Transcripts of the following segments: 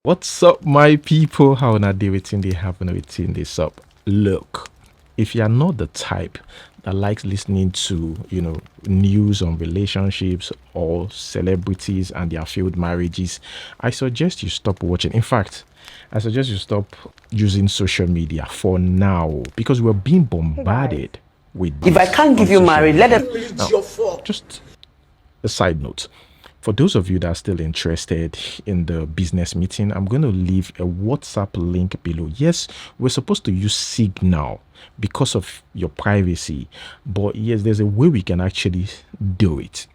What's up, my people? How na they waiting? They haven't waiting this up. Look, if you are not the type that likes listening to, news on relationships or celebrities and their failed marriages, I suggest you stop watching. In fact, I suggest you stop using social media for now because we're being bombarded with this. If I can't give you marriage, let them. Now, just a side note. For those of you that are still interested in the business meeting, I'm going to leave a WhatsApp link below. Yes, we're supposed to use Signal because of your privacy, but yes, there's a way we can actually do it.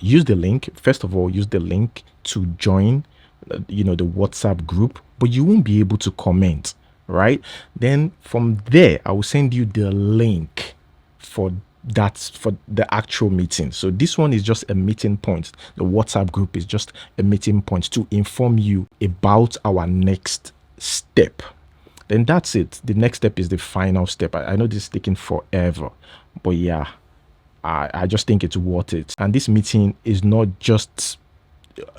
Use the link. First of all, use the link to join, the WhatsApp group, but you won't be able to comment, right? Then from there, I will send you the link for the actual meeting. So this one is just a meeting point. The WhatsApp group is just a meeting point to inform you about our next step. Then that's it. The next step is the final step. I know this is taking forever, but yeah, I just think it's worth it. And this meeting is not just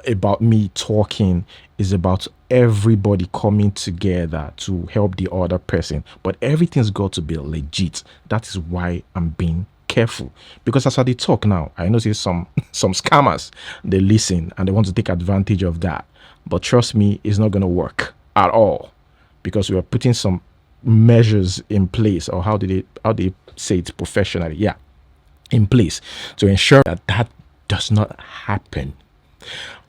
about me talking, is about everybody coming together to help the other person, but everything's got to be legit. That is why I'm being careful, because as I talk now, I notice some scammers, they listen and they want to take advantage of that, but trust me, it's not going to work at all, because we are putting some measures in place, or how they say it professionally, in place to ensure that does not happen.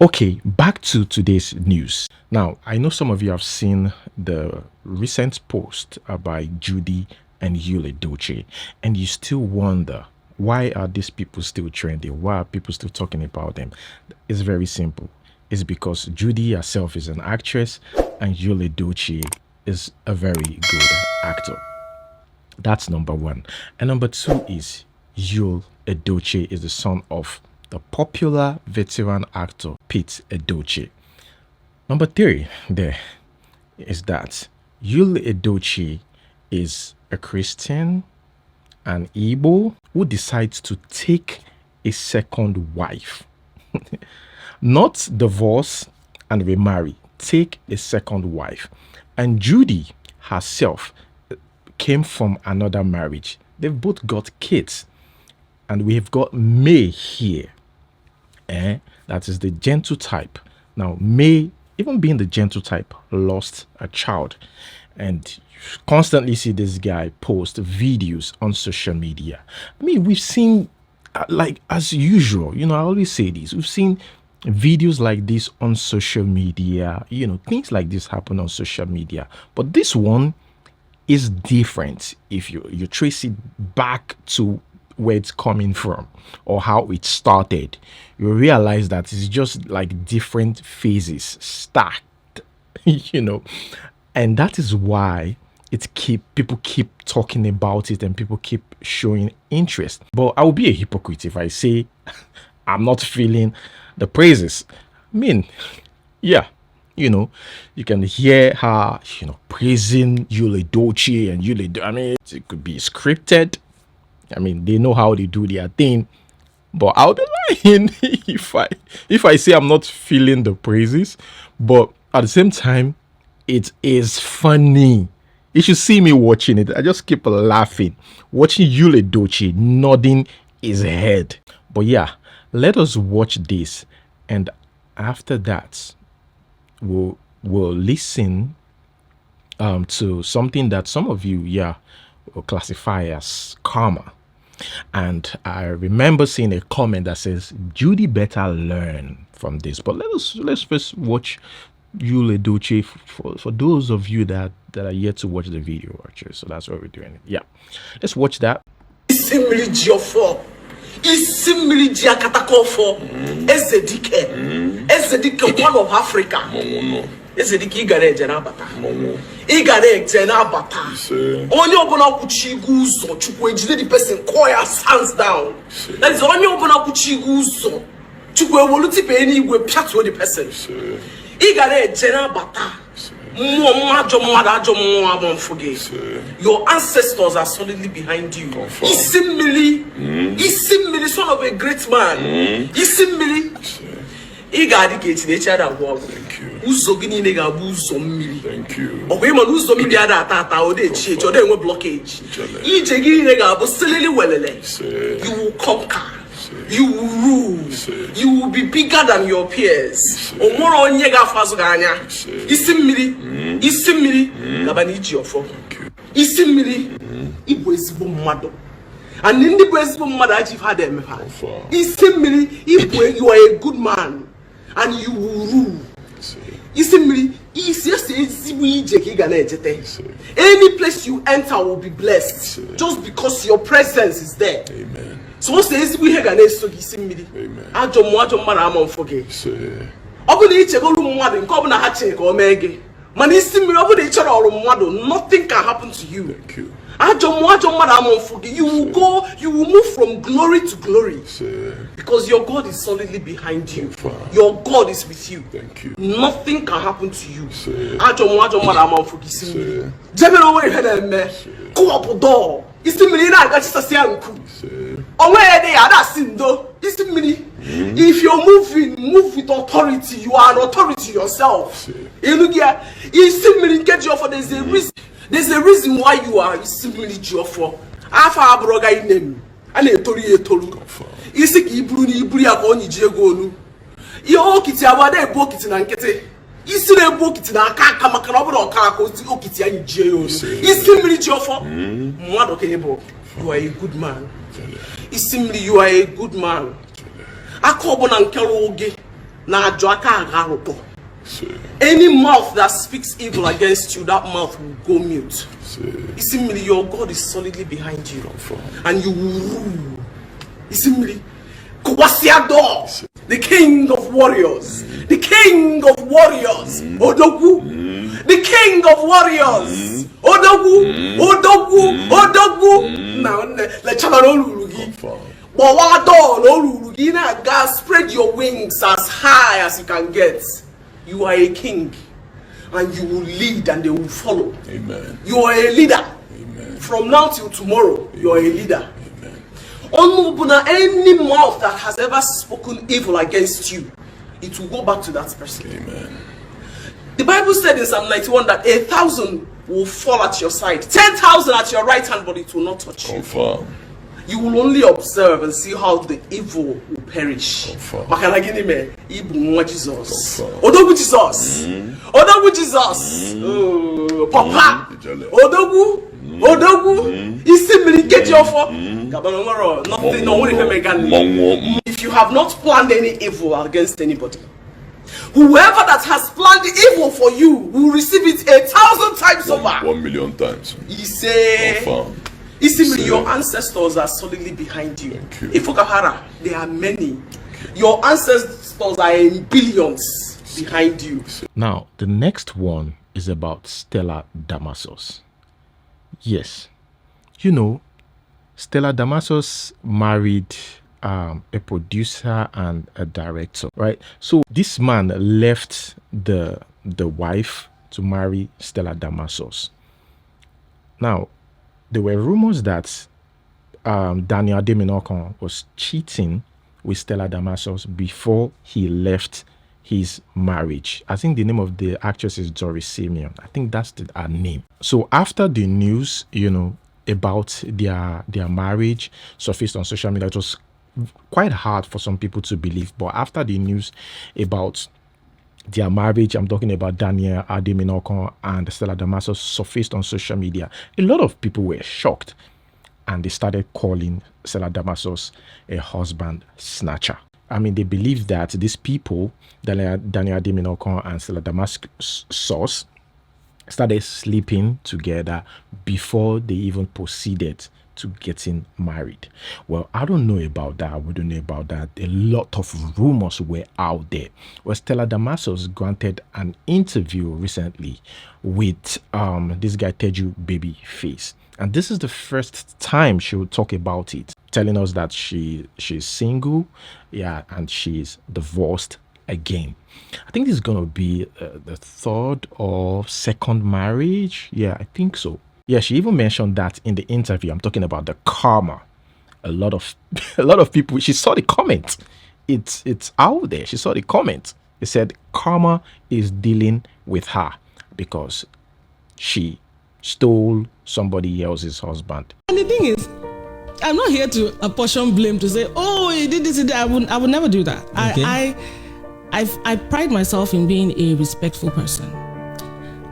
Okay, back to today's news. Now, I know some of you have seen the recent post by Judy and Edochie, and you still wonder, why are these people still trending? Why are people still talking about them? It's very simple. It's because Judy herself is an actress and Edochie is a very good actor. That's number one. And number two is Edochie is the son of the popular veteran actor Pete Edochie. Number three there is that Edochie is a Christian, an Igbo, who decides to take a second wife. Not divorce and remarry, take a second wife. And Judy herself came from another marriage. They've both got kids. And we've got May here. That is the gentle type. Now, May, even being the gentle type, lost a child. And you constantly see this guy post videos on social media. I mean, we've seen, like, as usual, I always say this, we've seen videos like this on social media, things like this happen on social media. But this one is different. If you trace it back to where it's coming from or how it started, you realize that it's just like different phases stacked, and that is why people keep talking about it and people keep showing interest. But I will be a hypocrite if I say I'm not feeling the praises. I mean, yeah, you can hear her, praising Edochie and I mean, it could be scripted. I mean, they know how they do their thing, but I'll be lying if I say I'm not feeling the praises. But at the same time, it is funny. You should see me watching it. I just keep laughing, watching Edochie nodding his head. But yeah, let us watch this, and after that, we'll listen to something that some of you, will classify as karma. And I remember seeing a comment that says Judy better learn from this. But let's first watch Edochie for those of you that are yet to watch the video, actually. So that's what we're doing. Yeah, let's watch that. One of Africa. Ezedik igare jena bata. Igare jena bata. Only obona kuchiguzo chukwu ejide the person call your hands down. That is only obona kuchiguzo chukwu ewoluti pe any igwe piatu the person. Igare jena bata. Your ancestors are solidly behind you. Isimili, son of a great man. Isimili. ị ga-adị ka etinechi ada agwọ ọgwụ ụzọ gị niile ga-abụ ụzọ mmiri ọgwụ ịma na ụzọ mmiri ada ata ata ọ na-echi echi ọ na-enwe blockage ije gị niile ga-abụ silili welele you will conquer you will rule you will be bigger than your peers o nwere onye ga-afazụ gị anya isi mmiri gaba na iji ọfọ isi mmiri ịbụ ezigbo mmadụ and ndị bụ ezigbo mmadụ aji ife ada eme ha isi mmiri ịbụ you are a good man and you will rule isi mmiri isi ezigbo ije ka ị ga na-ejete any place you enter will be blessed just because your presence is there. Amen. So what's the ezigbo ihe ga na-eso gị isi mmiri ajọ mmadụ ama mfọ gị ọ bụ na ichegolu mmadụ nke ọ bụ na ha chere ka o mee gị mana isi mmiri ọ bụ na ị chọrọ ọrụ mmadụ nothing can happen to you. You will move from glory to glory because your God is solidly behind you. Your God is with you. Nothing can happen to you. Go up door. If you're moving, move with authority. You are an authority yourself. There's a reason why you are simply Joffo. Afa abroga inem. Ane etoru. Isi ki iburu ya ko onyi jego. Yo kiti awade ebo kiti na nkete. Isi na ebo kiti na aka maka na obodo ka ko kiti anyi jego. Isi mmiri Joffo. Mwado kenebo. You are a good man. Isi you are a good man. Akobo na nkelo oge na ajo aka agaropo. Any mouth that speaks evil against you, that mouth will go mute. Isimili, your God is solidly behind you, and you will rule. Isimili, Kwasiado, the King of warriors, the King of warriors, Odogu, the King of warriors, Odogu. Now, let God spread your wings as high as you can get. You are a king, and you will lead, and they will follow. Amen. You are a leader. Amen. From now till tomorrow, you are a leader. Amen. Any mouth that has ever spoken evil against you, it will go back to that person. Amen. The Bible said in Psalm 91 that 1,000 will fall at your side, 10,000 at your right hand, but it will not touch you. Confirm. You will only observe and see how the evil will perish. Odogu Jesus. Odogu Jesus. Papa. Odogu. Get your for. If you have not planned any evil against anybody, whoever that has planned evil for you will receive it 1,000 times over. 1,000,000 times. He say. Your ancestors are solidly behind you. Ifokahara, there are many. Your ancestors are in billions behind you. Now, the next one is about Stella Damasus. Yes, you know, Stella Damasus married a producer and a director, right? So this man left the wife to marry Stella Damasus. Now, there were rumors that Daniel Ademinokon was cheating with Stella Damasus before he left his marriage. I think the name of the actress is Doris Simeon. I think that's her name. So after the news, about their marriage surfaced on social media, it was quite hard for some people to believe. But after the news about their marriage, I'm talking about Daniel Ademinokon and Stella Damasus, surfaced on social media, a lot of people were shocked and they started calling Stella Damasus a husband snatcher. I mean, they believe that these people, Daniel Ademinokon and Stella Damasus, started sleeping together before they even proceeded to getting married. Well, I don't know about that. We don't know about that. A lot of rumors were out there. Well, Stella Damasus granted an interview recently with this guy Teju Babyface, and this is the first time she will talk about it, telling us that she's single, and she's divorced again. I think this is gonna be the third or second marriage. Yeah, I think so. Yeah, she even mentioned that in the interview. I'm talking about the karma. A lot of people, she saw the comment it's out there. She saw the comment. It said karma is dealing with her because she stole somebody else's husband. And the thing is, I'm not here to apportion blame to say, oh, he did this, he did. I would never do that. Okay. I pride myself in being a respectful person.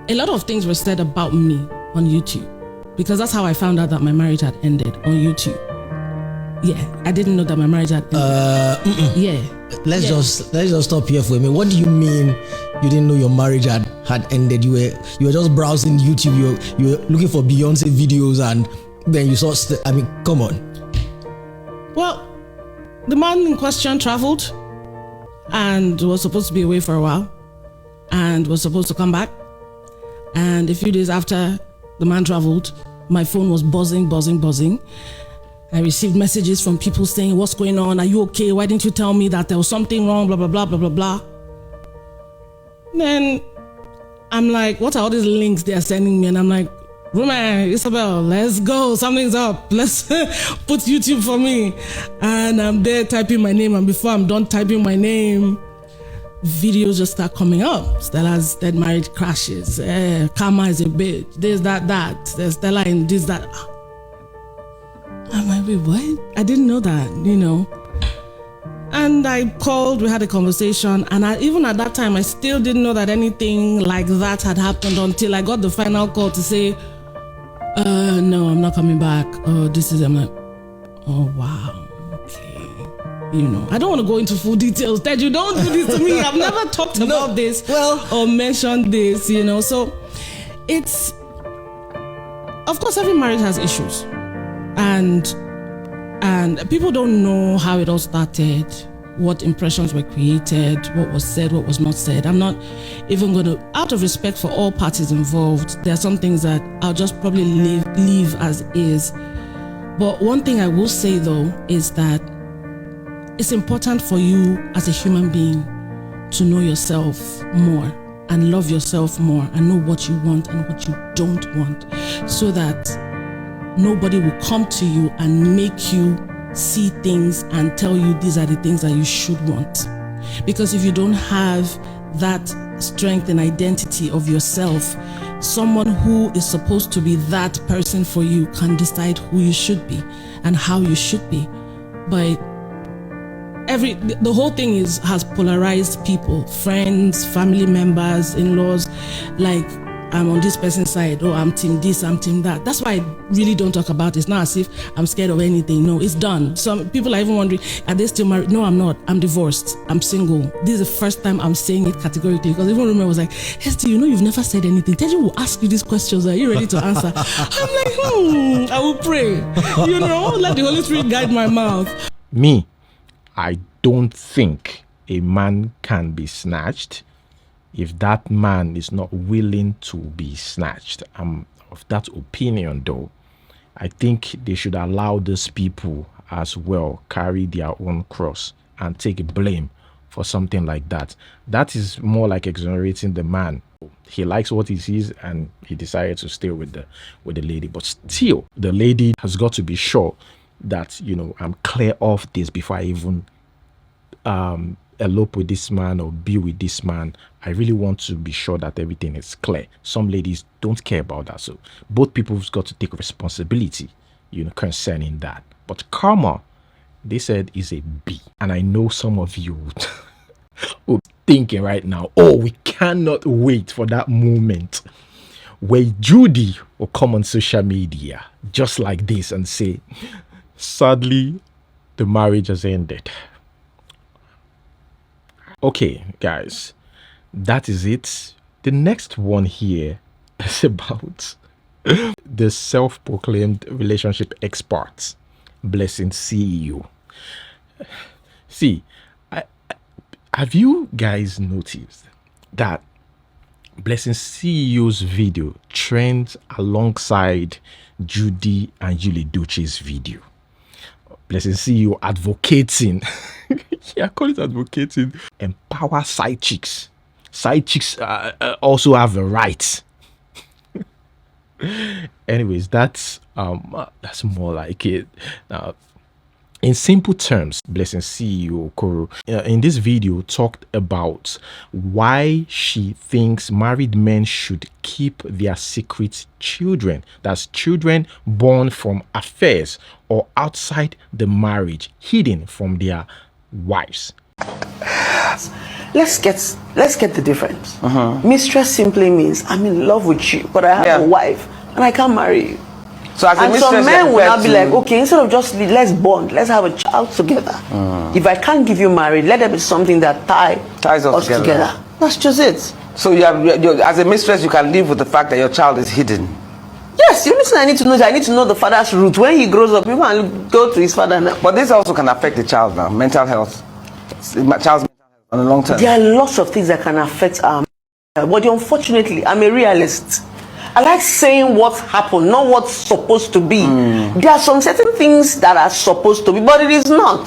A lot of things were said about me on YouTube because that's how I found out that my marriage had ended, on YouTube. Yeah, I didn't know that my marriage had ended. Yeah. Let's just stop here for a minute. What do you mean you didn't know your marriage had ended? You were just browsing YouTube. You were looking for Beyonce videos, and then you saw. I mean, come on. Well, the man in question traveled and was supposed to be away for a while, and was supposed to come back. And a few days after the man traveled, my phone was buzzing. I received messages from people saying, what's going on? Are you okay? Why didn't you tell me that there was something wrong? Blah, blah, blah, blah, blah, blah. Then I'm like, what are all these links they are sending me? And I'm like, Roman, Isabel, let's go. Something's up. Let's put YouTube for me. And I'm there typing my name. And before I'm done typing my name, videos just start coming up. Stella's dead marriage crashes. Karma is a bitch. This, that. There's Stella in this, that. I'm like, wait, what? I didn't know that, And I called, we had a conversation, and even at that time, I still didn't know that anything like that had happened until I got the final call to say, no, I'm not coming back. I'm like, oh, wow, okay. I don't want to go into full details. Ted, you don't do this to me. I've never talked about this or mentioned this, So it's, of course, every marriage has issues. And people don't know how it all started, what impressions were created, what was said, what was not said. I'm not even going to, out of respect for all parties involved, there are some things that I'll just probably leave as is. But one thing I will say though is that it's important for you as a human being to know yourself more and love yourself more and know what you want and what you don't want, so that nobody will come to you and make you see things and tell you these are the things that you should want. Because if you don't have that strength and identity of yourself, someone who is supposed to be that person for you can decide who you should be and how you should be. But the whole thing has polarized people, friends, family members, in-laws, like, I'm on this person's side, or I'm team this, I'm team that. That's why I really don't talk about it. It's not as if I'm scared of anything. No, it's done. Some people are even wondering, are they still married? No, I'm not. I'm divorced. I'm single. This is the first time I'm saying it categorically, because even Roman was like, Hester, you've never said anything. Teddy will ask you these questions. Are you ready to answer? I'm like, I will pray. Let the Holy Spirit guide my mouth. Me, I don't think a man can be snatched if that man is not willing to be snatched. I'm of that opinion though. I think they should allow these people as well carry their own cross and take blame for something like that. That is more like exonerating the man. He likes what he sees and he decided to stay with the lady. But still, the lady has got to be sure that, I'm clear of this before I even elope with this man or be with this man. I really want to be sure that everything is clear. Some ladies don't care about that, so both people's got to take responsibility concerning that. But karma, they said, is a B. And I know some of you are thinking right now, we cannot wait for that moment where Judy will come on social media just like this and say, sadly, the marriage has ended. Okay, guys, that is it. The next one here is about the self-proclaimed relationship expert, Blessing CEO. See, have you guys noticed that Blessing CEO's video trends alongside Judy and Edochie's video? Blessing CEO advocating, I call it advocating, empower side chicks. Side chicks also have a right. Anyways, that's more like it. Now, In simple terms, Blessing CEO Koro in this video talked about why she thinks married men should keep their secret children. That's children born from affairs or outside the marriage, hidden from their wives. Let's get the difference. Mistress simply means I'm in love with you, but I have a wife and I can't marry you. So as a And mistress, some men will not be to- like, okay, instead of just let's bond, let's have a child together. If I can't give you marriage, let there be something that ties us together. That's just it. So as a mistress, you can live with the fact that your child is hidden. Yes, the only thing I need to know is I need to know the father's root. When he grows up, you can go to his father now. But this also can affect the child now, mental health. Child's mental health on the long term. There are lots of things that can affect our mental, but unfortunately, I'm a realist. I like saying what happened, not what's supposed to be. There are some certain things that are supposed to be, but it is not.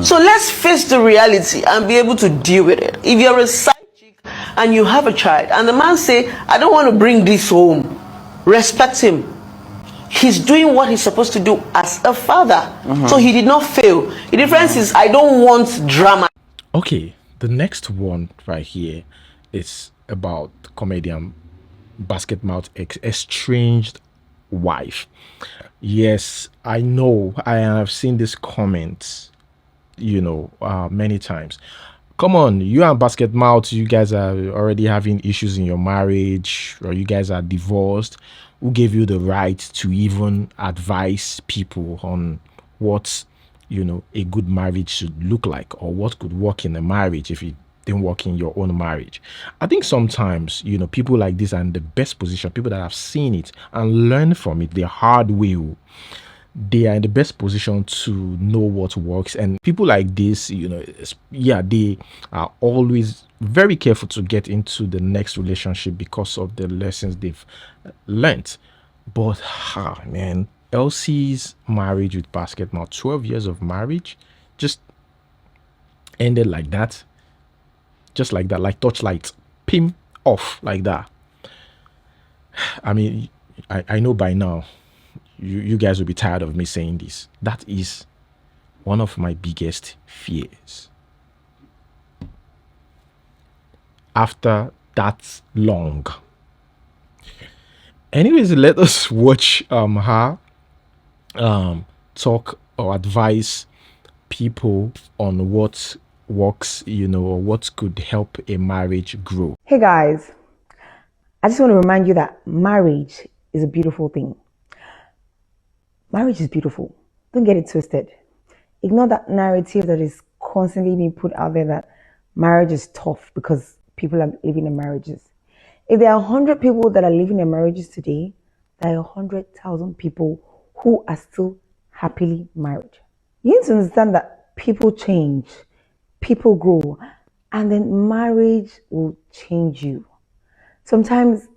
So let's face the reality and be able to deal with it. If you're a side chick and you have a child, and the man say, I don't want to bring this home, respect him. He's doing what he's supposed to do as a father. So he did not fail. The difference is I don't want drama. Okay, the next one right here is about comedian Basket Mouth estranged wife. Yes, I know. I have seen this comment, many times. Come on, you and Basket Mouth, you guys are already having issues in your marriage, or you guys are divorced. Who gave you the right to even advise people on what a good marriage should look like, or what could work in a marriage if it didn't work in your own marriage? I think sometimes people like this are in the best position, people that have seen it and learn from it the hard way. They are in the best position to know what works, and people like this, they are always very careful to get into the next relationship because of the lessons they've learned. But man, Elsie's marriage with Basket Mouth, 12 years of marriage, just ended like that. Just like that, like torchlight, pim, off like that. I mean, I know by now you guys will be tired of me saying this. That is one of my biggest fears. After that long. Anyways, let us watch her talk or advise people on what works, or what could help a marriage grow. Hey guys, I just want to remind you that marriage is a beautiful thing. Marriage is beautiful. Don't get it twisted. Ignore that narrative that is constantly being put out there that marriage is tough because people are living in marriages. If there are 100 people that are living in marriages today, there are 100,000 people who are still happily married. You need to understand that people change, people grow, and then marriage will change you. Sometimes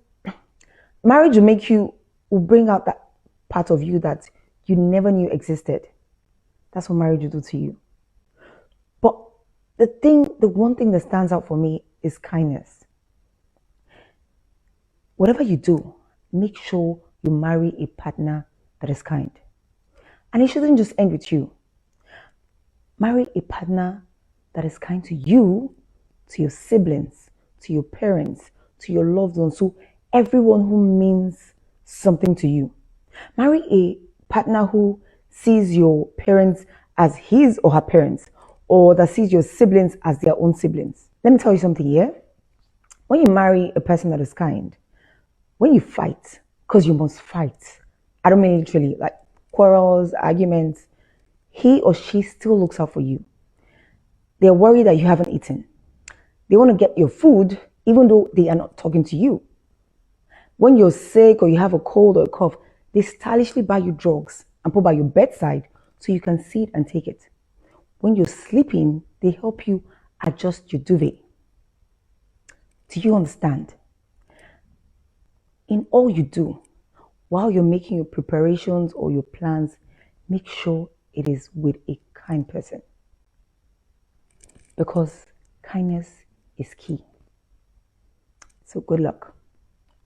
marriage will bring out that part of you that you never knew existed. That's what marriage will do to you. But the one thing that stands out for me is kindness. Whatever you do, make sure you marry a partner that is kind. And it shouldn't just end with you. Marry a partner that is kind to you, to your siblings, to your parents, to your loved ones, to everyone who means something to you. Marry a partner who sees your parents as his or her parents, or that sees your siblings as their own siblings. Let me tell you something here. When you marry a person that is kind, when you fight, because you must fight, I don't mean literally, like quarrels, arguments, he or she still looks out for you. They're worried that you haven't eaten. They want to get your food even though they are not talking to you. When you're sick or you have a cold or a cough, they stylishly buy you drugs and put by your bedside so you can see it and take it. When you're sleeping, they help you adjust your duvet. Do you understand? In all you do, while you're making your preparations or your plans, make sure it is with a kind person. Because kindness is key. So good luck.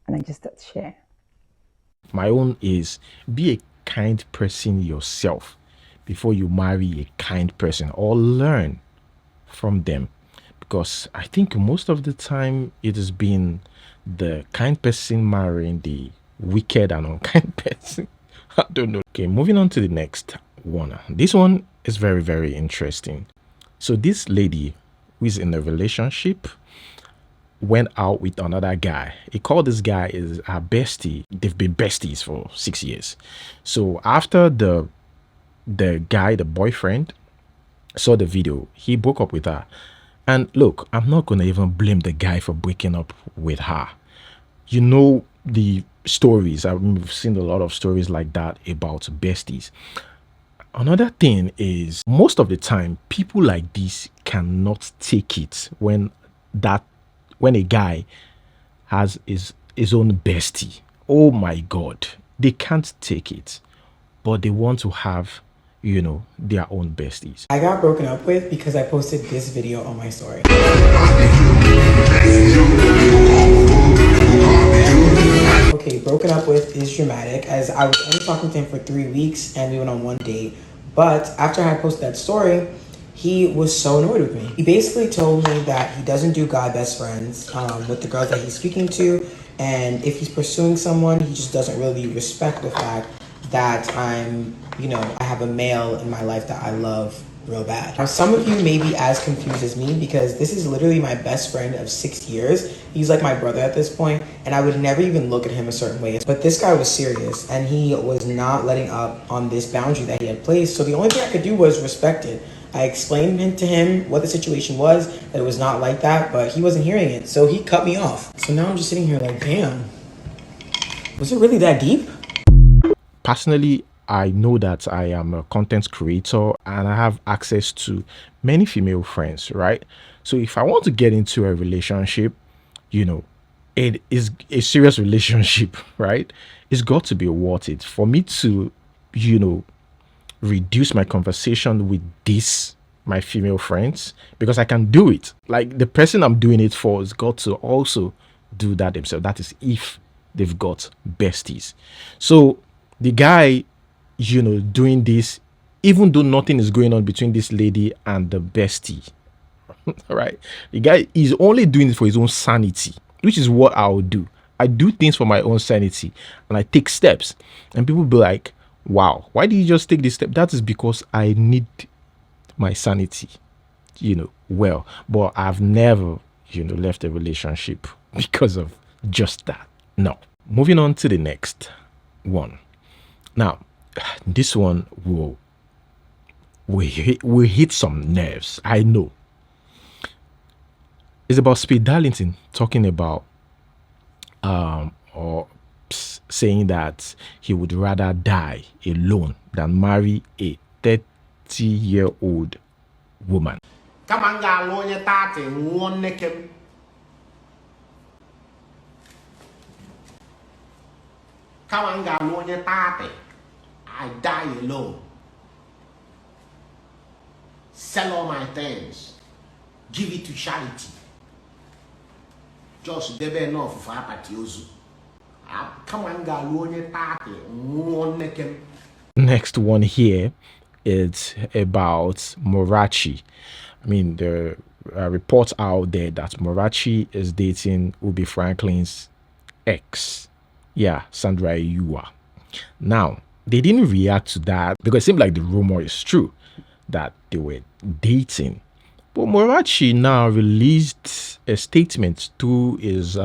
And I just had to share. My own is be a kind person yourself. before you marry a kind person, or learn from them, because I think most of the time it has been the kind person marrying the wicked and unkind person. I don't know. Okay, moving on to the next one. This one is very, very interesting. So this lady who is in a relationship went out with another guy. He called this guy is her bestie. They've been besties for 6 years. So after the guy, the boyfriend, saw the video, he broke up with her. And look, I'm not gonna even blame the guy for breaking up with her. You know the stories. I've seen a lot of stories like that about besties. Another thing is, most of the time people like this cannot take it when a guy has his own bestie. Oh my god, they can't take it, but they want to have, their own besties. I got broken up with because I posted this video on my story. Okay, broken up with is dramatic, as I was only talking to him for 3 weeks and we went on one date. But after I posted that story, he was so annoyed with me. He basically told me that he doesn't do guy best friends with the girls that he's speaking to. And if he's pursuing someone, he just doesn't really respect the fact that I have a male in my life that I love real bad. Now, some of you may be as confused as me, because this is literally my best friend of 6 years. He's like my brother at this point, and I would never even look at him a certain way. But this guy was serious, and he was not letting up on this boundary that he had placed. So the only thing I could do was respect it. I explained to him what the situation was, that it was not like that, but he wasn't hearing it. So he cut me off. So now I'm just sitting here like, damn, was it really that deep? Personally, I know that I am a content creator and I have access to many female friends, right? So if I want to get into a relationship, it is a serious relationship, right? It's got to be worth it for me to, reduce my conversation with my female friends, because I can do it. Like, the person I'm doing it for has got to also do that themselves. That is if they've got besties. So the guy, doing this, even though nothing is going on between this lady and the bestie, right? The guy is only doing it for his own sanity, which is what I'll do. I do things for my own sanity and I take steps. And people be like, wow, why did you just take this step? That is because I need my sanity, well. But I've never, left a relationship because of just that. No. Moving on to the next one. Now, this one will hit some nerves. I know. It's about Speed Darlington talking about saying that he would rather die alone than marry a 30-year-old woman. I die alone. Sell all my things. Give it to charity. Just debe enough for apatiozu. Next one here is about Morachi. I mean, there are reports out there that Morachi is dating Ubi Franklin's ex. Yeah, Sandra Yua. Now, they didn't react to that because it seemed like the rumor is true that they were dating. But Morachi now released a statement to his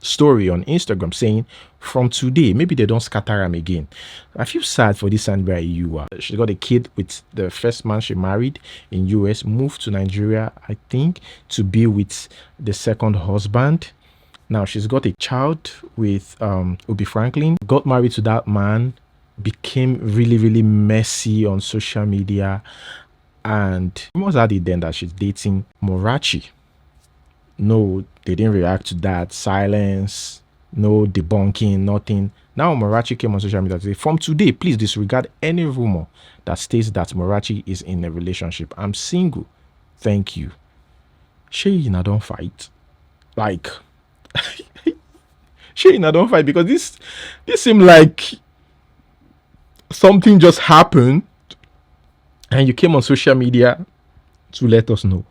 story on Instagram saying, from today, maybe they don't scatter him again. I feel sad for this Sandra Yua. She got a kid with the first man she married in US, moved to Nigeria, I think, to be with the second husband. Now she's got a child with Ubi Franklin, got married to that man, became really, really messy on social media, and rumors had it then that she's dating Morachi. No, they didn't react to that. Silence, no debunking, nothing. Now Morachi came on social media to say, from today, please disregard any rumor that states that Morachi is in a relationship. I'm single. Thank you. She and I don't fight. Like, she and I don't fight, because this seems like something just happened and you came on social media to let us know.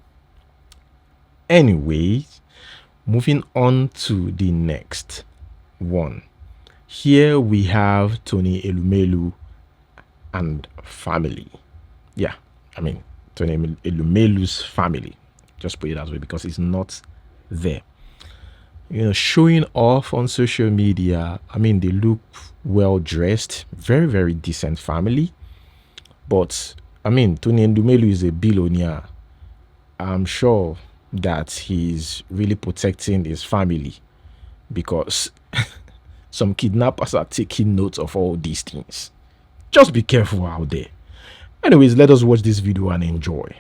Anyways, moving on to the next one. Here we have Tony Elumelu and family. Yeah, I mean, Tony Elumelu's family. Just put it that way because it's not there. Showing off on social media. I mean, they look well dressed, very, very decent family. But I mean, Tony Elumelu is a billionaire. I'm sure that he's really protecting his family because some kidnappers are taking note of all these things. Just be careful out there. Anyways, let us watch this video and enjoy.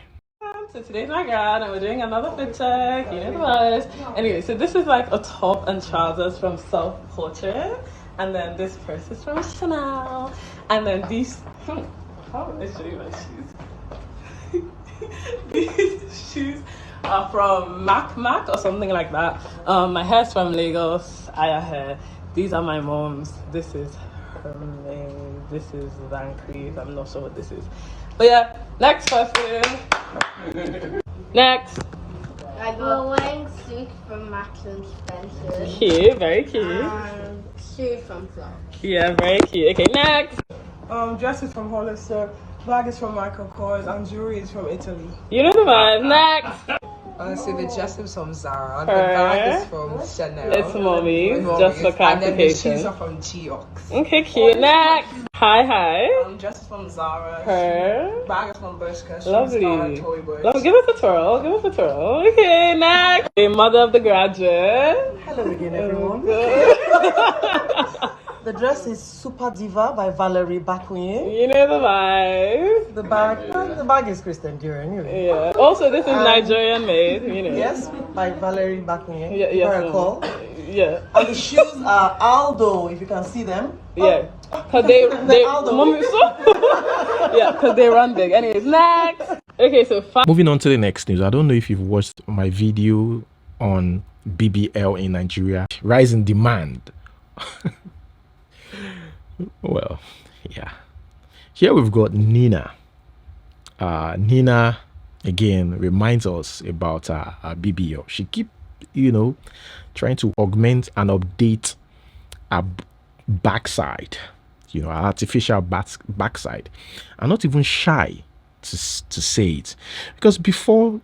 So today's my god and we're doing another fit check, you know the vibes. Anyway, so this is like a top and trousers from Self Portrait, and then this purse is from Chanel, and then these how would I show you my shoes? These shoes are from Mac or something like that. My hair's from Lagos, Aya hair. These are my mom's. This is her name. This is Van Cleef. I'm not sure what this is. But yeah, next person. Next. I got wearing suit from Max and Spencer. Cute, very cute. And shoes from Flo. Yeah, very cute. Okay, next. Dresses from Hollister, bag is from Michael Kors, and jewelry is from Italy. You know the vibe. Next. So the dress is from Zara, Her. the bag is from Chanel. It's mommy's, just for And then the shoes clarification. are from Geox. Okay, cute. Next. Hi. Dress is from Zara. Her. Bag is from Bershka. Shoes Lovely. are Tory Burch. Love, give us a twirl. Give us a twirl. Okay, next. Okay, mother of the graduate. Hello again, everyone. The dress is Super Diva by Valerie Bakunye. You know the vibe. The bag is Christian Dior anyway. Yeah. Also, this is Nigerian made. You know. Yes, by Valerie Bakunye. Yeah. Yes. Recall. Yeah. And the shoes are Aldo, if you can see them. Yeah. Cause they Aldo. mommy, so yeah, cause they run big. Anyways, next. Okay, so Moving on to the next news. I don't know if you've watched my video on BBL in Nigeria. Rise in demand. Well, yeah. Here we've got Nina. Nina again reminds us about BBL. She keep, trying to augment and update her backside, her artificial backside, and not even shy to say it, because before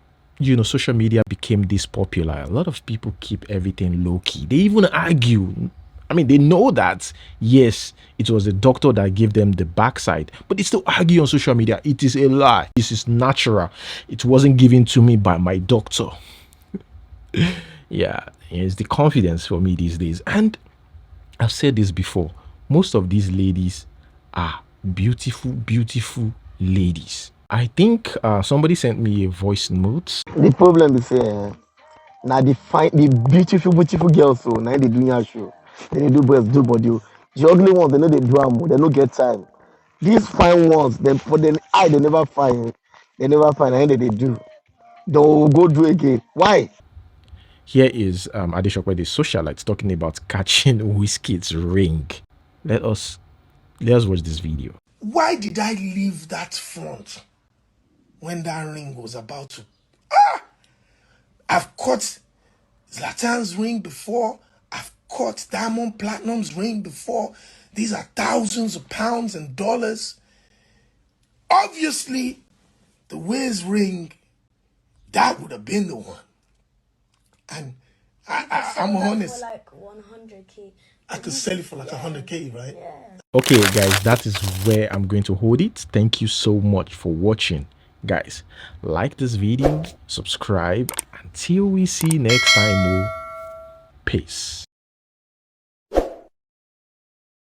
social media became this popular, a lot of people keep everything low key. They even argue. I mean, they know that, yes, it was the doctor that gave them the backside, but they still argue on social media. It is a lie. This is natural. It wasn't given to me by my doctor. Yeah, it's the confidence for me these days. And I've said this before. Most of these ladies are beautiful, beautiful ladies. I think somebody sent me a voice note. The problem is now the beautiful girls, so now they do your show. They do breast, do body. The ugly ones, they know they do more. They don't get time. These fine ones, them for the eye, they never find. They never find. And they do. They'll go do again. Why? Here is Edochie, the socialite, talking about catching Wizkid's ring. Let us watch this video. Why did I leave that front when that ring was about to? I've caught Zlatan's ring before. I've caught Diamond Platinum's ring before. These are thousands of pounds and dollars. Obviously, the Wiz ring, that would have been the one. And I'm honest. Like 100K. I could sell it for like 100K, right? Yeah. Okay, guys, that is where I'm going to hold it. Thank you so much for watching. Guys, like this video, subscribe. Until we see next time, peace.